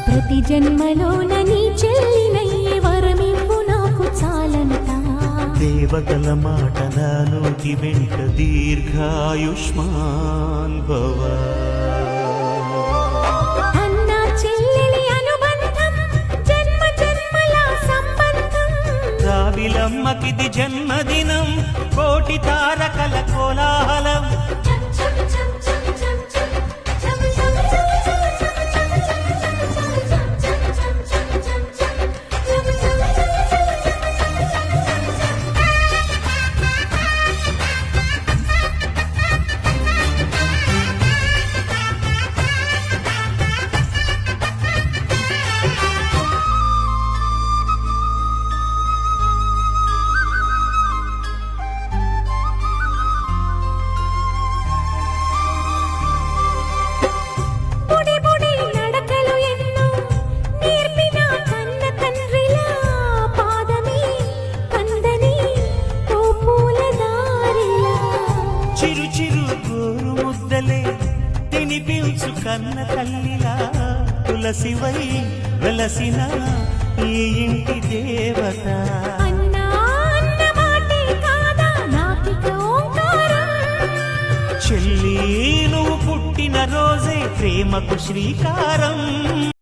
ప్రతి జన్మలోన నీ చెల్లినయ్యే వరమివ్వు నాకు చాలంట. దేవతల మాట నా నోటి వెంట దీర్ఘాయుష్మాన్ భవ. అన్న చెల్లెలి అనుబంధం జన్మ జన్మల సంబంధం. రావిలమ్మకిది జన్మదినం కోటి తారకల కోలాహలం. చిరు చిరు గోరు ముద్దలే తినిపించు కన్న తల్లిలా తులసివై వెలసిన ఈ ఇంటి దేవత. చెల్లి నువ్వు పుట్టిన రోజే ప్రేమకు శ్రీకారం.